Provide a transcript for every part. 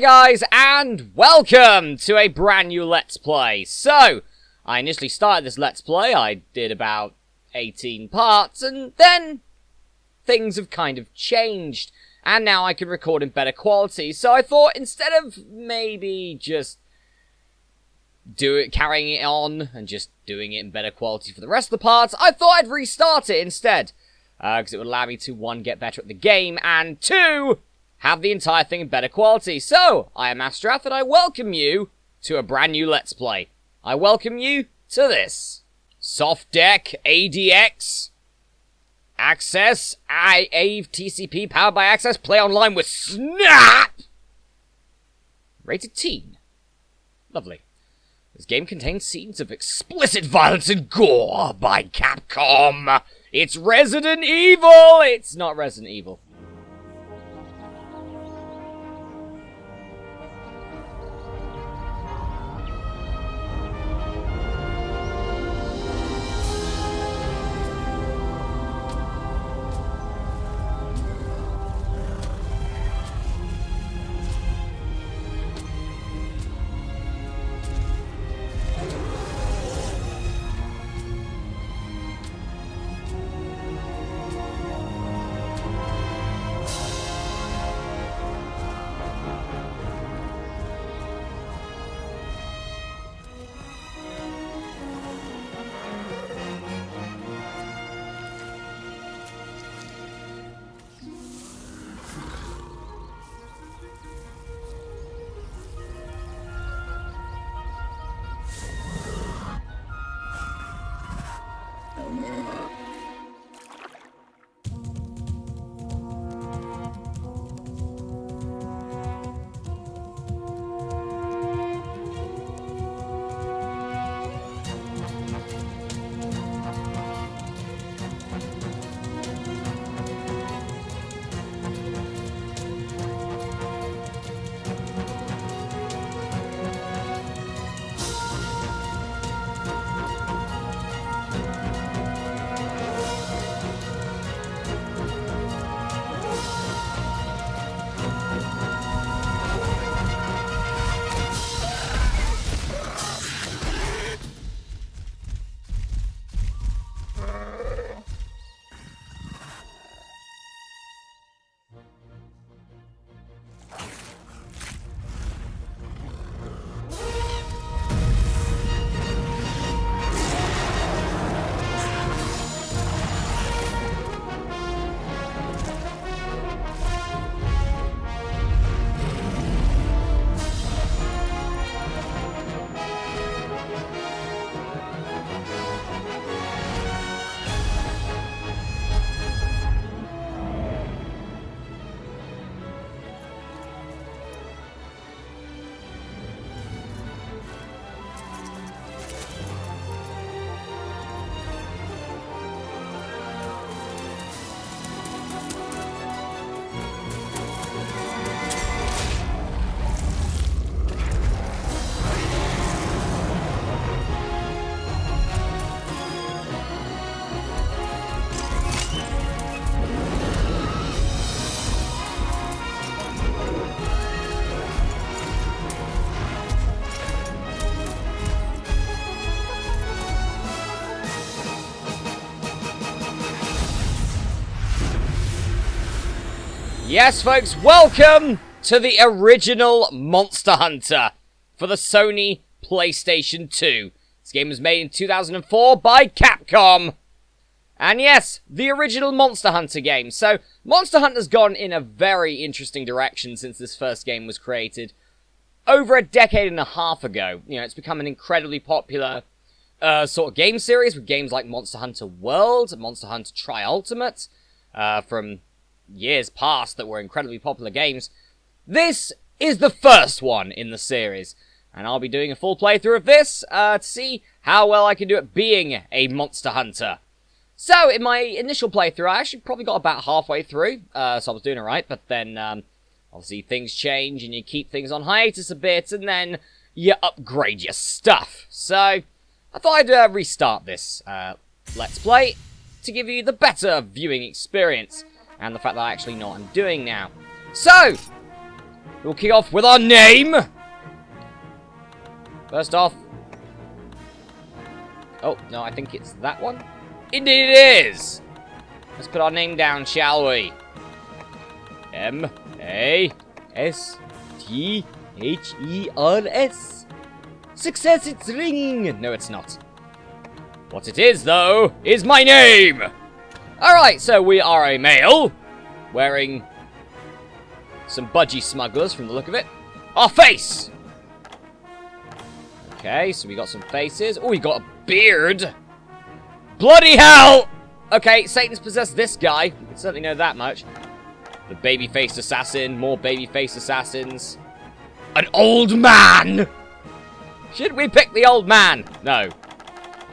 guys, and welcome to a brand new Let's Play. So, I initially started this Let's Play, I did about 18 parts, and then things have kind of changed, and now I can record in better quality. So I thought, instead of maybe just carrying it on and just doing it in better quality for the rest of the parts, I thought I'd restart it instead. Because it would allow me to, 1, get better at the game, and 2, have the entire thing in better quality. So, I am Masterath, and I welcome you to a brand new Let's Play. I welcome you to this. Soft Deck, ADX, Access, AVE, TCP, powered by Access, play online with Snap! Rated teen. Lovely. This game contains scenes of explicit violence and gore by Capcom. It's Resident Evil! It's not Resident Evil. Yes, folks, welcome to the original Monster Hunter for the Sony PlayStation 2. This game was made in 2004 by Capcom. And yes, the original Monster Hunter game. So, Monster Hunter's gone in a very interesting direction since this first game was created over a decade and a half ago. You know, it's become an incredibly popular sort of game series with games like Monster Hunter World, Monster Hunter Tri-Ultimate, from years past that were incredibly popular games. This is the first one in the series, and I'll be doing a full playthrough of this to see how well I can do at being a Monster Hunter. So, in my initial playthrough, I actually probably got about halfway through, so I was doing alright, but then, obviously things change, and you keep things on hiatus a bit, and then you upgrade your stuff. So, I thought I'd restart this Let's Play to give you the better viewing experience, and the fact that I actually know what I'm doing now. So, We'll kick off with our name. First off. Oh, no, I think it's that one. Indeed it is. Let's put our name down, shall we? M-A-S-T-H-E-R-S. Success, it's ringing. No, it's not. What it is, though, is my name. Alright, so we are a male. Wearing some budgie smugglers from the look of it. Our face. Okay, so we got some faces. Oh, we got a beard. Bloody hell! Okay, Satan's possessed this guy. We can certainly know that much. The baby-faced assassin. More baby-faced assassins. An old man! Should we pick the old man? No.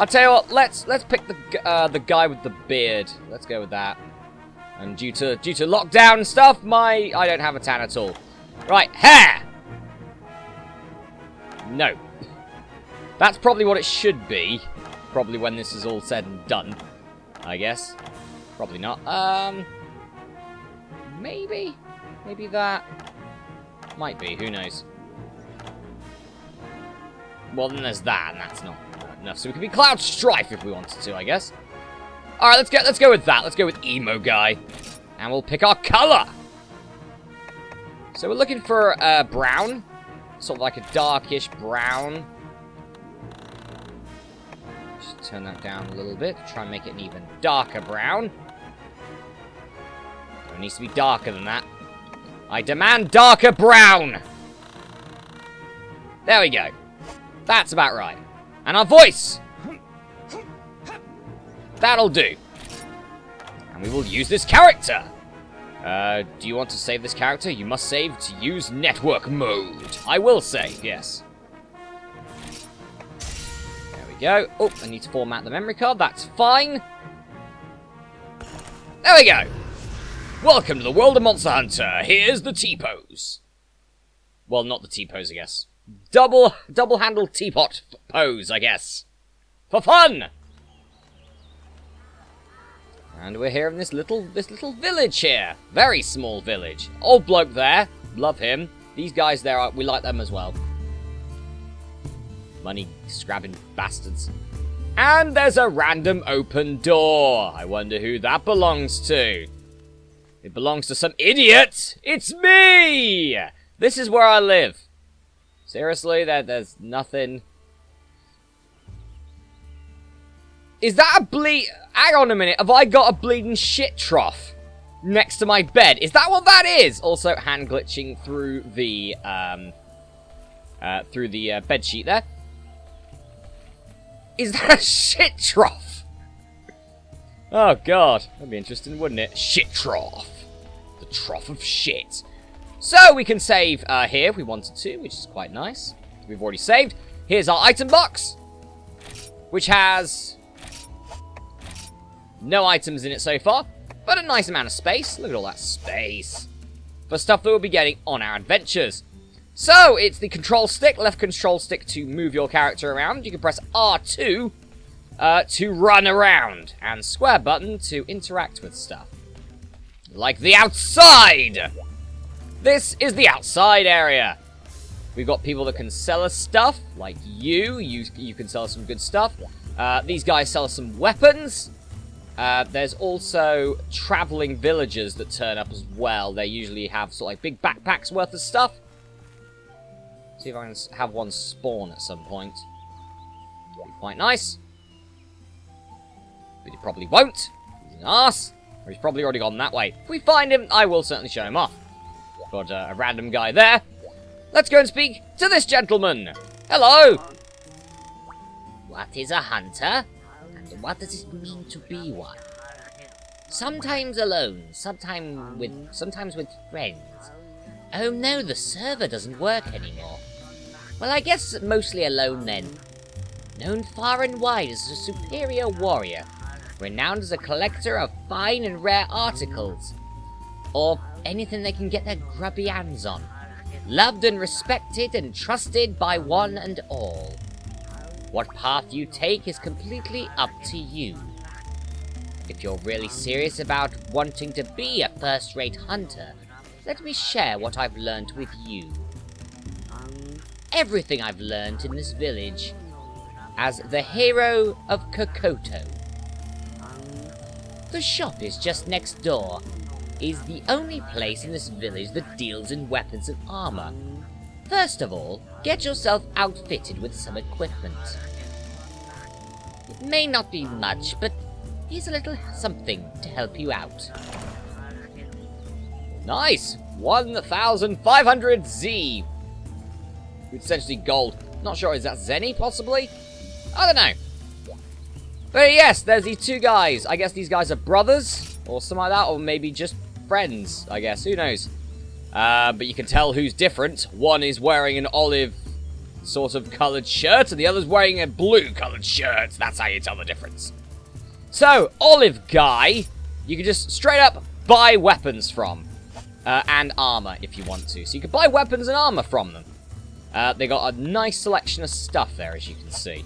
I'll tell you what, let's pick the guy with the beard. Let's go with that. And due to lockdown and stuff, I don't have a tan at all. Right, hair! No. That's probably what it should be. Probably when this is all said and done, I guess. Probably not. Maybe? Maybe that? Might be, who knows. Well, then there's that, and that's not enough. So we can be Cloud Strife if we wanted to, I guess. Alright, let's go with that. Let's go with Emo Guy. And we'll pick our color. So we're looking for brown. Sort of like a darkish brown. Just turn that down a little bit. Try and make it an even darker brown. It needs to be darker than that. I demand darker brown. There we go. That's about right. And our voice. That'll do. And we will use this character. Do you want to save this character? You must save to use network mode. I will save, yes. There we go. Oh, I need to format the memory card. That's fine. There we go. Welcome to the world of Monster Hunter. Here's the T-pose. Well, not the T-pose, I guess. Double-handled teapot pose, I guess. For fun! And we're here in this little village here. Very small village. Old bloke there. Love him. These guys there, we like them as well. Money-scrabbing bastards. And there's a random open door. I wonder who that belongs to. It belongs to some idiot. It's me! This is where I live. Seriously, there's nothing. Is that a hang on a minute, have I got a bleeding shit trough next to my bed? Is that what that is? Also, hand glitching through the bed sheet there. Is that a shit trough? Oh god, that'd be interesting, wouldn't it? Shit trough. The trough of shit. So, we can save here if we wanted to, which is quite nice. We've already saved. Here's our item box, which has no items in it so far, but a nice amount of space. Look at all that space for stuff that we'll be getting on our adventures. So, it's the control stick, left control stick to move your character around. You can press R2 to run around, and square button to interact with stuff. Like the outside! This is the outside area. We've got people that can sell us stuff, like you. You can sell us some good stuff. These guys sell us some weapons. There's also traveling villagers that turn up as well. They usually have sort of like big backpacks worth of stuff. See if I can have one spawn at some point. Be quite nice. But he probably won't. He's an arse. Or he's probably already gone that way. If we find him, I will certainly show him off. Got a random guy there. Let's go and speak to this gentleman. Hello. What is a hunter? And what does it mean to be one? Sometimes alone, sometimes with friends. Oh no, the server doesn't work anymore. Well, I guess mostly alone then. Known far and wide as a superior warrior, renowned as a collector of fine and rare articles, or anything they can get their grubby hands on. Loved and respected and trusted by one and all. What path you take is completely up to you. If you're really serious about wanting to be a first-rate hunter, let me share what I've learned with you. Everything I've learned in this village as the hero of Kokoto. The shop is just next door. Is the only place in this village that deals in weapons and armor. First of all, get yourself outfitted with some equipment. It may not be much, but here's a little something to help you out. Nice! 1,500 Z. Essentially gold. Not sure, is that Zenny, possibly? I don't know. But yes, there's these two guys. I guess these guys are brothers, or something like that, or maybe just friends, I guess. Who knows? But you can tell who's different. One is wearing an olive sort of coloured shirt, and the other's wearing a blue coloured shirt. That's how you tell the difference. So, olive guy, you can just straight up buy weapons from. And armor, if you want to. So you can buy weapons and armor from them. They got a nice selection of stuff there, as you can see.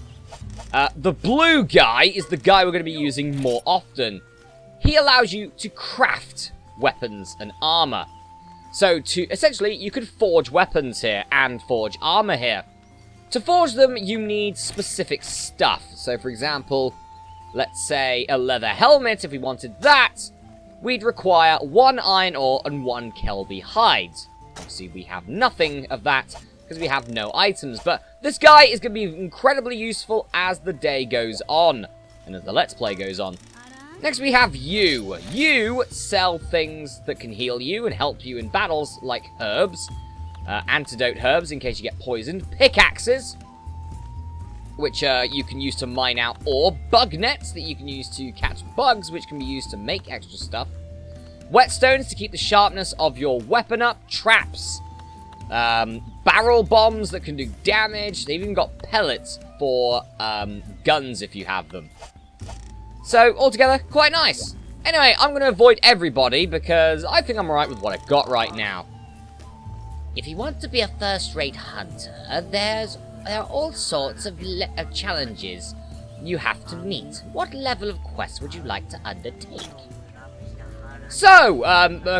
The blue guy is the guy we're going to be using more often. He allows you to craft weapons and armor. So, essentially, you could forge weapons here and forge armor here. To forge them, you need specific stuff. So, for example, let's say a leather helmet, if we wanted that. We'd require 1 iron ore and 1 Kelby hide. Obviously, we have nothing of that because we have no items. But this guy is going to be incredibly useful as the day goes on and as the Let's Play goes on. Next, we have you. You sell things that can heal you and help you in battles, like herbs, antidote herbs in case you get poisoned, pickaxes, which you can use to mine out ore, bug nets that you can use to catch bugs, which can be used to make extra stuff, whetstones to keep the sharpness of your weapon up, traps, barrel bombs that can do damage. They've even got pellets for guns if you have them. So, altogether, quite nice. Anyway, I'm going to avoid everybody because I think I'm alright with what I've got right now. If you want to be a first-rate hunter, there are all sorts of challenges you have to meet. What level of quest would you like to undertake? So,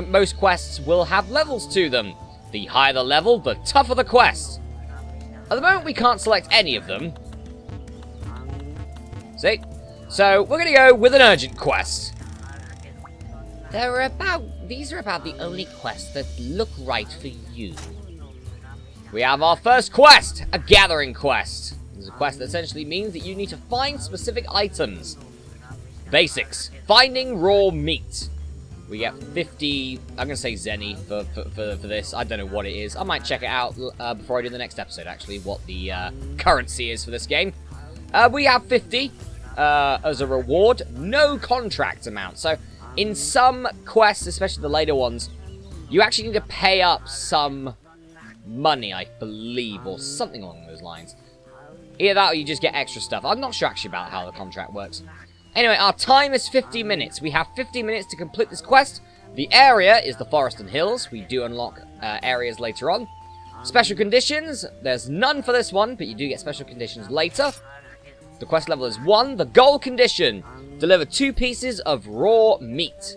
most quests will have levels to them. The higher the level, the tougher the quest. At the moment, we can't select any of them. See? So, we're going to go with an urgent quest. These are about the only quests that look right for you. We have our first quest, a gathering quest. This is a quest that essentially means that you need to find specific items. Basics. Finding raw meat. We get 50, I'm going to say Zenny for this. I don't know what it is. I might check it out before I do the next episode, actually, what the currency is for this game. We have 50 as a reward. No contract amount. So, in some quests, especially the later ones, you actually need to pay up some money, I believe, or something along those lines. Either that or you just get extra stuff. I'm not sure actually about how the contract works. Anyway, our time is 50 minutes. We have 50 minutes to complete this quest. The area is the forest and hills. We do unlock areas later on. Special conditions, there's none for this one, but you do get special conditions later. The quest level is 1. The goal condition, deliver 2 pieces of raw meat.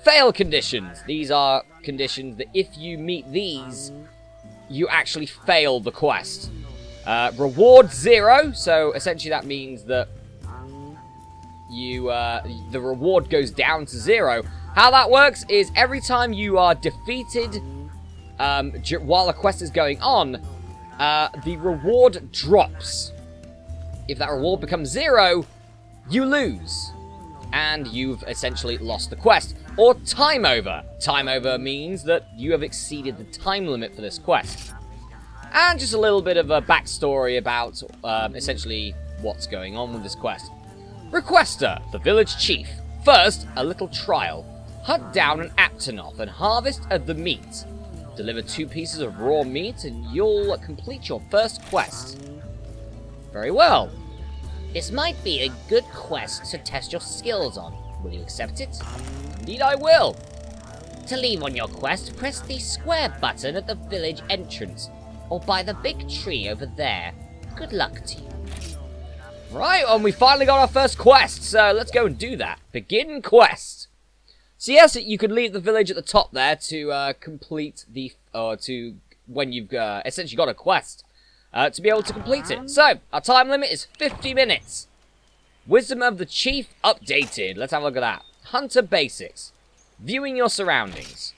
Fail conditions, these are conditions that if you meet these, you actually fail the quest. Reward 0, so essentially that means that the reward goes down to 0. How that works is every time you are defeated while a quest is going on, the reward drops. If that reward becomes 0, you lose. And you've essentially lost the quest. Or time over. Time over means that you have exceeded the time limit for this quest. And just a little bit of a backstory about essentially what's going on with this quest. Requester, the village chief. First, a little trial. Hunt down an Aptonoth and harvest of the meat. Deliver 2 pieces of raw meat and you'll complete your first quest. Very well. This might be a good quest to test your skills on. Will you accept it? Indeed I will. To leave on your quest, press the square button at the village entrance, or by the big tree over there. Good luck to you. Right, and we finally got our first quest, so let's go and do that. Begin quest. So yes, you could leave the village at the top there to complete the, when you've essentially got a quest, to be able to complete it. So, our time limit is 50 minutes. Wisdom of the Chief updated. Let's have a look at that. Hunter Basics. Viewing your surroundings.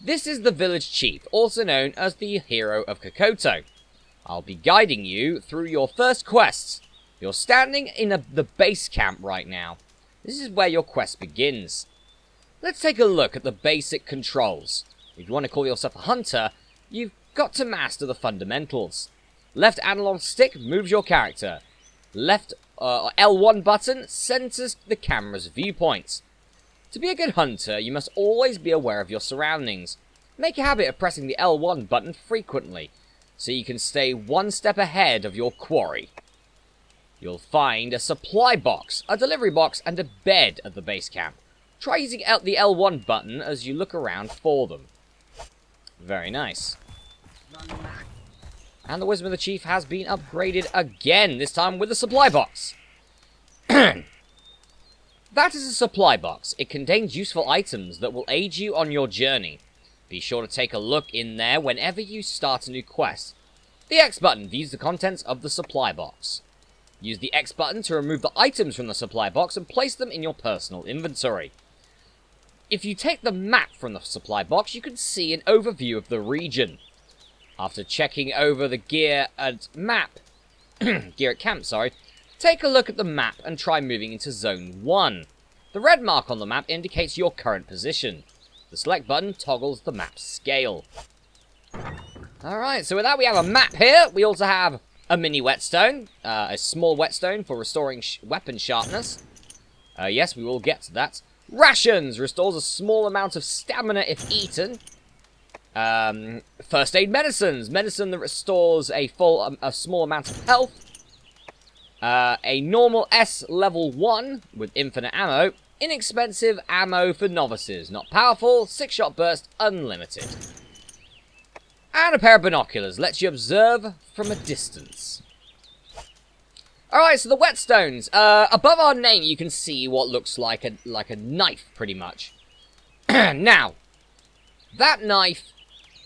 This is the village chief, also known as the hero of Kokoto. I'll be guiding you through your first quests. You're standing in the base camp right now. This is where your quest begins. Let's take a look at the basic controls. If you want to call yourself a hunter, you've got to master the fundamentals. Left analog stick moves your character. Left L1 button centers the camera's viewpoints. To be a good hunter, you must always be aware of your surroundings. Make a habit of pressing the L1 button frequently, so you can stay one step ahead of your quarry. You'll find a supply box, a delivery box, and a bed at the base camp. Try using out the L1 button as you look around for them. Very nice. And the Wisdom of the Chief has been upgraded again, this time with a supply box. That is a supply box. It contains useful items that will aid you on your journey. Be sure to take a look in there whenever you start a new quest. The X button views the contents of the supply box. Use the X button to remove the items from the supply box and place them in your personal inventory. If you take the map from the supply box, you can see an overview of the region. After checking over the gear at camp, take a look at the map and try moving into Zone 1. The red mark on the map indicates your current position. The select button toggles the map's scale. Alright, so with that we have a map here. We also have a mini whetstone, a small whetstone for restoring weapon sharpness. Yes, we will get to that. Rations restores a small amount of stamina if eaten. First aid medicines, medicine that restores a small amount of health. A normal S level 1 with infinite ammo. Inexpensive ammo for novices, not powerful. 6-shot burst, unlimited. And a pair of binoculars lets you observe from a distance. Alright, so the whetstones. Above our name, you can see what looks like a knife, pretty much. Now, that knife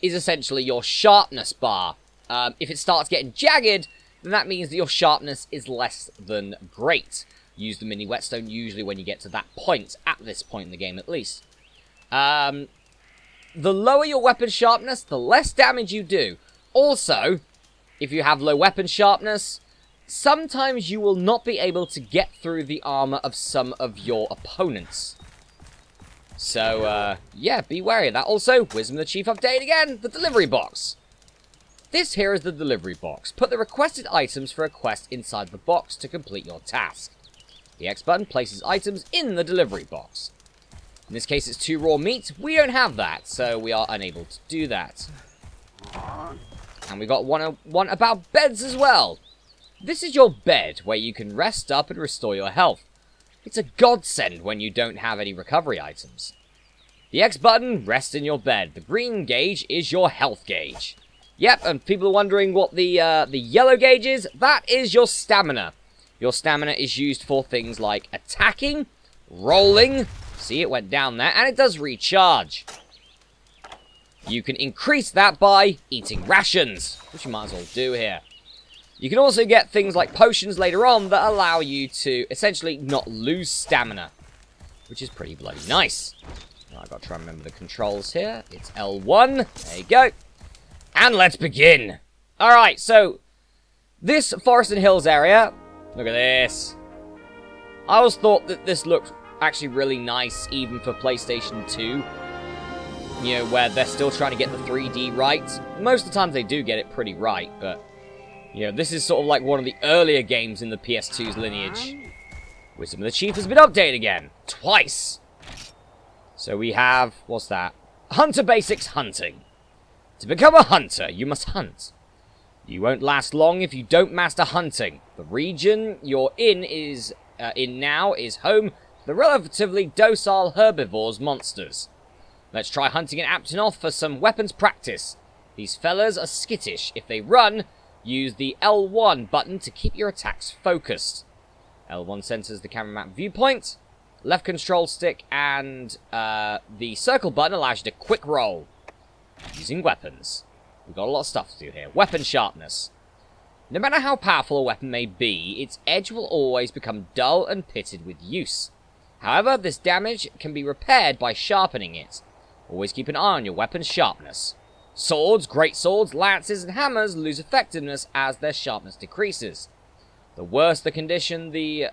is essentially your sharpness bar. If it starts getting jagged, then that means that your sharpness is less than great. Use the mini whetstone usually when you get to that point, at this point in the game at least. The lower your weapon sharpness, the less damage you do. Also, if you have low weapon sharpness, sometimes you will not be able to get through the armor of some of your opponents. So, yeah, be wary of that. Also, Wisdom of the Chief update again, the delivery box. This here is the delivery box. Put the requested items for a quest inside the box to complete your task. The X button places items in the delivery box. In this case, it's 2 raw meat. We don't have that, so we are unable to do that. And we got one about beds as well. This is your bed, where you can rest up and restore your health. It's a godsend when you don't have any recovery items. The X button rests in your bed. The green gauge is your health gauge. Yep, and people are wondering what the yellow gauge is. That is your stamina. Your stamina is used for things like attacking, rolling. See, it went down there, and it does recharge. You can increase that by eating rations, which you might as well do here. You can also get things like potions later on that allow you to essentially not lose stamina, which is pretty bloody nice. I've got to try and remember the controls here. It's L1. There you go. And let's begin. Alright, so this Forest and Hills area, look at this. I always thought that this looked actually really nice, even for PlayStation 2. You know, where they're still trying to get the 3D right. Most of the times they do get it pretty right, but you know, this is sort of like one of the earlier games in the PS2's lineage. Wisdom of the Chief has been updated again. Twice. So we have, what's that? Hunter Basics Hunting. To become a hunter, you must hunt. You won't last long if you don't master hunting. The region you're in now is home to the relatively docile herbivores monsters. Let's try hunting in Aptonoth for some weapons practice. These fellas are skittish. If they run, use the L1 button to keep your attacks focused. L1 centers the camera map viewpoint. left control stick and the circle button allows you to quick roll using weapons. We've got a lot of stuff to do here. Weapon sharpness. No matter how powerful a weapon may be, its edge will always become dull and pitted with use. However, this damage can be repaired by sharpening it. Always keep an eye on your weapon's sharpness. Swords, greatswords, lances, and hammers lose effectiveness as their sharpness decreases. The worse the condition, the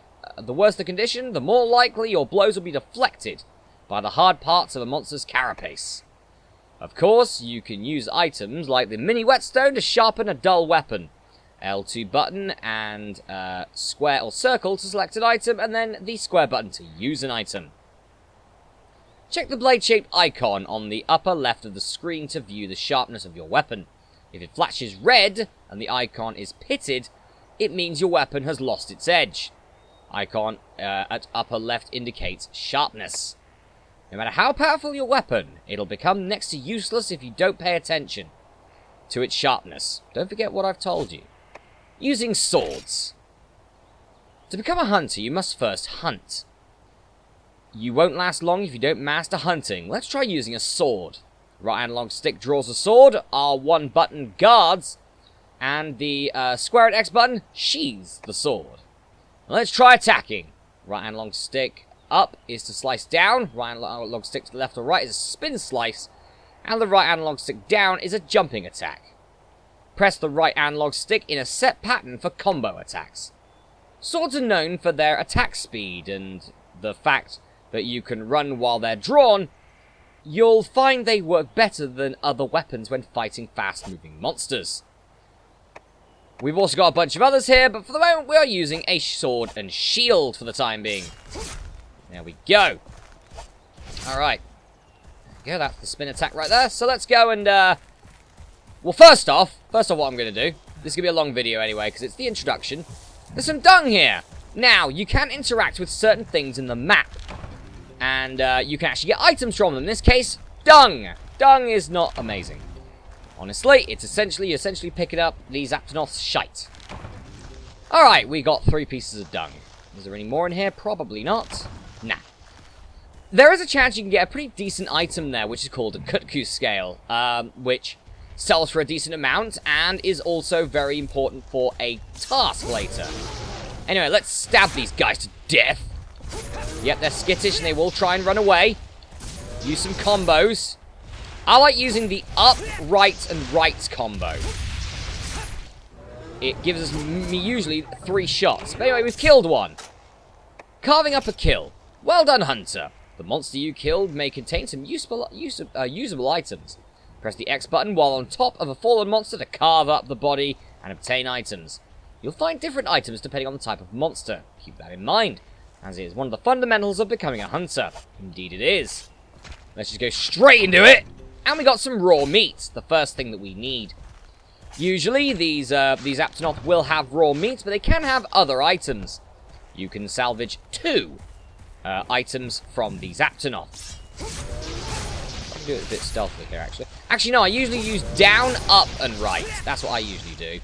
more likely your blows will be deflected by the hard parts of a monster's carapace. Of course, you can use items like the mini whetstone to sharpen a dull weapon. L2 button and square or circle to select an item, and then the square button to use an item. Check the blade-shaped icon on the upper left of the screen to view the sharpness of your weapon. If it flashes red and the icon is pitted, it means your weapon has lost its edge. Icon at upper left indicates sharpness. No matter how powerful your weapon, it'll become next to useless if you don't pay attention to its sharpness. Don't forget what I've told you. Using swords. To become a hunter, you must first hunt. You won't last long if you don't master hunting. Let's try using a sword. Right analog stick draws a sword, R1 button guards, and the square and X button sheathes the sword. Let's try attacking. Right analog stick up is to slice down, right analog stick to the left or right is a spin slice, and the right analog stick down is a jumping attack. Press the right analog stick in a set pattern for combo attacks. Swords are known for their attack speed and the fact that you can run while they're drawn. You'll find they work better than other weapons when fighting fast-moving monsters. We've also got a bunch of others here, but for the moment we are using a sword and shield for the time being. There we go. Alright. There we go, that's the spin attack right there. So let's go and, well, first off what I'm going to do, this is going to be a long video anyway, because it's the introduction. There's some dung here. Now, you can interact with certain things in the map, and you can actually get items from them. In this case, dung. Dung is not amazing. Honestly, it's essentially picking up these Aptonoth's shite. Alright, we got 3 pieces of dung. Is there any more in here? Probably not. Nah. There is a chance you can get a pretty decent item there, which is called a Kut-Ku scale, which sells for a decent amount, and is also very important for a task later. Anyway, let's stab these guys to death. Yep, they're skittish and they will try and run away. Use some combos. I like using the up, right, and right combo. It gives me usually 3 shots. But anyway, we've killed one. Carving up a kill. Well done, Hunter. The monster you killed may contain some usable items. Press the X button while on top of a fallen monster to carve up the body and obtain items. You'll find different items depending on the type of monster. Keep that in mind, as it is one of the fundamentals of becoming a hunter. Indeed it is. Let's just go straight into it. And we got some raw meat, the first thing that we need. Usually these Aptonoth will have raw meat, but they can have other items. You can salvage 2 items from these Aptonoth. I can do it a bit stealthily here, actually. Actually, no, I usually use down, up, and right. That's what I usually do.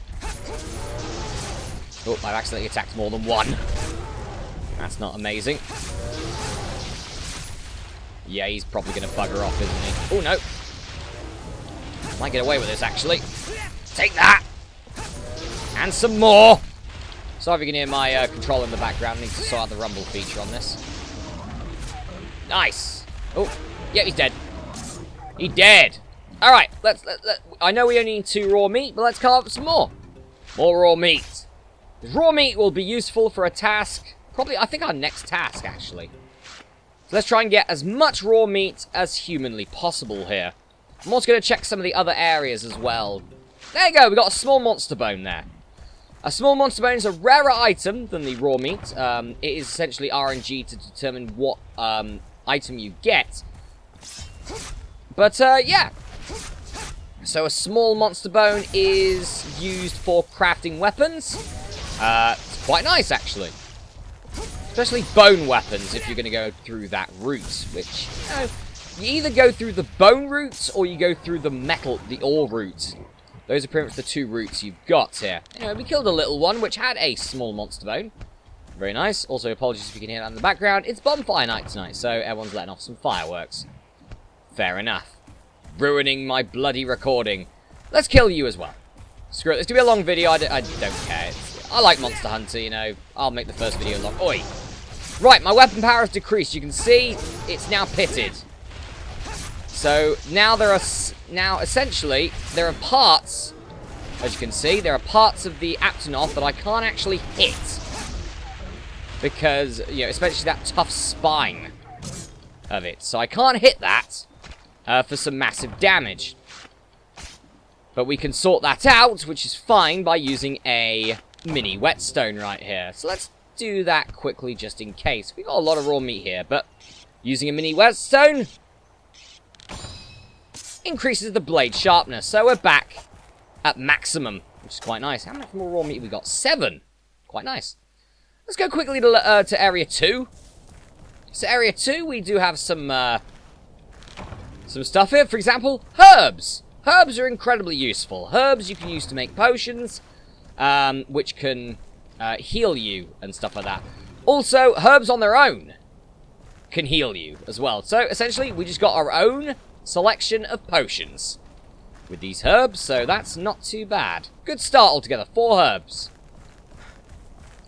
Oh, I've accidentally attacked more than one. That's not amazing. Yeah, he's probably going to bugger off, isn't he? Oh, no. Might get away with this, actually. Take that! And some more! Sorry if you can hear my controller in the background. I need to sort out the rumble feature on this. Nice! Oh, yeah, he's dead. He dead! Alright, let's I know we only need 2 raw meat, but let's carve up some more. More raw meat. Raw meat will be useful for a task. Probably, I think our next task, actually. So let's try and get as much raw meat as humanly possible here. I'm also going to check some of the other areas as well. There you go, we got a small monster bone there. A small monster bone is a rarer item than the raw meat. It is essentially RNG to determine what item you get. But, yeah. So a small monster bone is used for crafting weapons. It's quite nice, actually. Especially bone weapons, if you're going to go through that route. Which, you know, you either go through the bone route, or you go through the ore route. Those are pretty much the 2 routes you've got here. Anyway, we killed a little one, which had a small monster bone. Very nice. Also, apologies if you can hear that in the background. It's bonfire night tonight, so everyone's letting off some fireworks. Fair enough. Ruining my bloody recording. Let's kill you as well. Screw it. It's going to be a long video. I don't care. I like Monster Hunter, you know. I'll make the first video long. Oi. Right, my weapon power has decreased. You can see it's now pitted. So now essentially there are parts, as you can see, there are parts of the Aptonoth that I can't actually hit. Because, you know, especially that tough spine of it. So I can't hit that for some massive damage. But we can sort that out, which is fine, by using a mini whetstone right here. So let's do that quickly just in case. We've got a lot of raw meat here, but using a mini whetstone increases the blade sharpness. So we're back at maximum, which is quite nice. How much more raw meat have we got? 7. Quite nice. Let's go quickly to Area 2. So Area 2, we do have some stuff here. For example, herbs. Herbs are incredibly useful. Herbs you can use to make potions, which can heal you and stuff like that. Also, herbs on their own can heal you as well. So, essentially, we just got our own selection of potions with these herbs, so that's not too bad. Good start altogether. 4 herbs.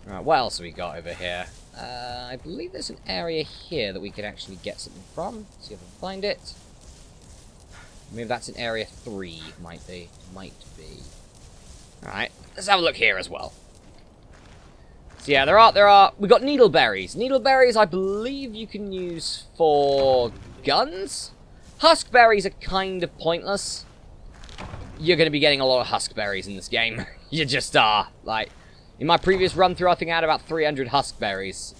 Right, what else have we got over here? I believe there's an area here that we can actually get something from. See if I can find it. Maybe that's in Area 3, might be. Alright, let's have a look here as well. So yeah, there are, we got needleberries. Needleberries, I believe you can use for guns? Huskberries are kind of pointless. You're going to be getting a lot of huskberries in this game. You just are. Like, in my previous run through, I think I had about 300 huskberries.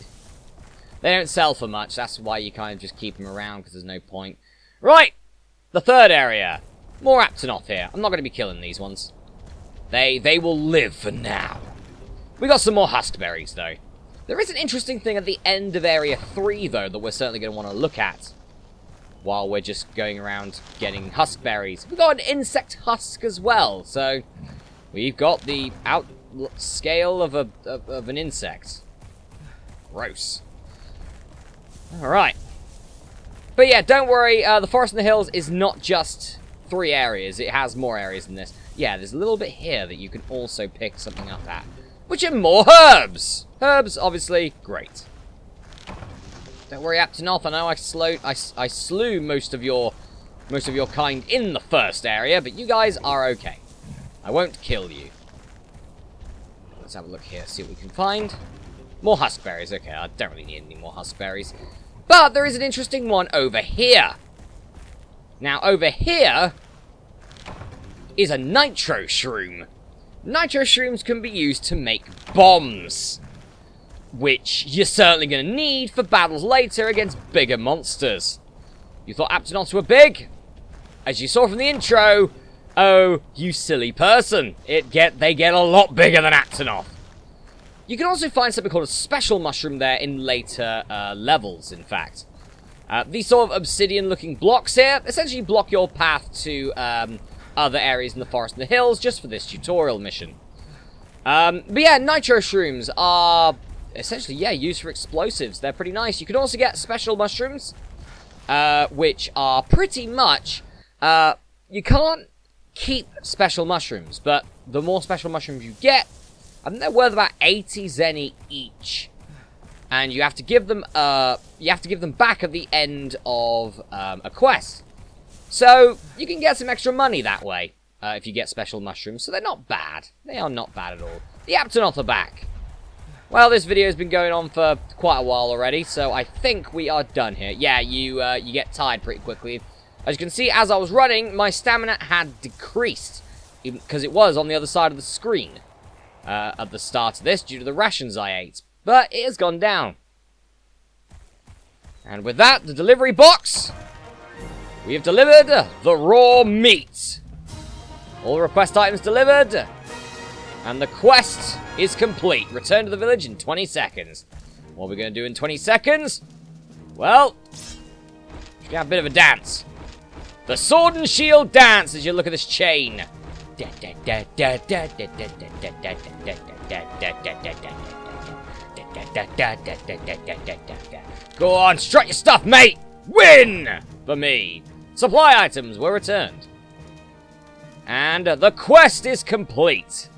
They don't sell for much, that's why you kind of just keep them around, because there's no point. Right! The third area. More Aptonoth here. I'm not going to be killing these ones. They will live for now. We got some more huskberries, though. There is an interesting thing at the end of Area 3, though, that we're certainly going to want to look at while we're just going around getting huskberries. We've got an insect husk as well, so we've got the scale of an insect. Gross. Alright. But yeah, don't worry, the Forest in the Hills is not just 3 areas. It has more areas than this. Yeah, there's a little bit here that you can also pick something up at, which are more herbs. Herbs, obviously, great. Don't worry, Aptonoth. I know I slew most of your kind in the first area, but you guys are okay. I won't kill you. Let's have a look here, see what we can find. More huskberries. Okay, I don't really need any more huskberries. But there is an interesting one over here. Now, over here is a Nitro Shroom. Nitro Shrooms can be used to make bombs, which you're certainly going to need for battles later against bigger monsters. You thought Aptonoths were big? As you saw from the intro, oh, you silly person. They get a lot bigger than Aptonoth. You can also find something called a special mushroom there in later levels, in fact. These sort of obsidian-looking blocks here essentially block your path to other areas in the forest and the hills just for this tutorial mission. But yeah, Nitro Shrooms are essentially, yeah, used for explosives. They're pretty nice. You can also get special mushrooms, which are pretty much... you can't keep special mushrooms, but the more special mushrooms you get, I think they're worth about 80 zenny each. And you have to give them back at the end of a quest. So you can get some extra money that way if you get special mushrooms. So they're not bad. They are not bad at all. The Aptonoth are back. Well, this video has been going on for quite a while already, so I think we are done here. Yeah, you get tired pretty quickly. As you can see, as I was running, my stamina had decreased because it was on the other side of the screen at the start of this due to the rations I ate. But it has gone down. And with that, the delivery box, we have delivered the raw meat. All request items delivered. And the quest is complete. Return to the village in 20 seconds. What are we going to do in 20 seconds? Well, we're going to have a bit of a dance. The sword and shield dance as you look at this chain. Go on, strut your stuff, mate! Win! For me. Supply items were returned. And the quest is complete.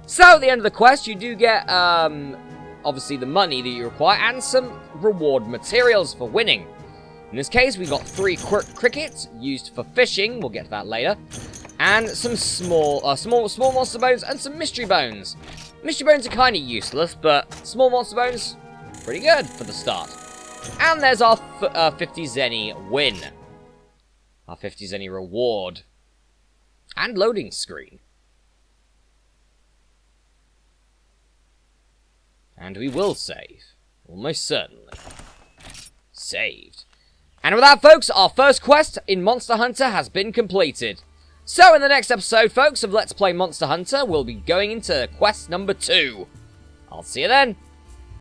So at the end of the quest, you do get, obviously the money that you require and some reward materials for winning. In this case, we got 3 crickets used for fishing. We'll get to that later. And some small monster bones and some mystery bones. Mystery bones are kind of useless, but small monster bones, pretty good for the start. And there's our 50 zenny win. Our 50 zenny reward. And loading screen. And we will save. Almost certainly. Saved. And with that, folks, our first quest in Monster Hunter has been completed. So, in the next episode, folks, of Let's Play Monster Hunter, we'll be going into quest number 2. I'll see you then.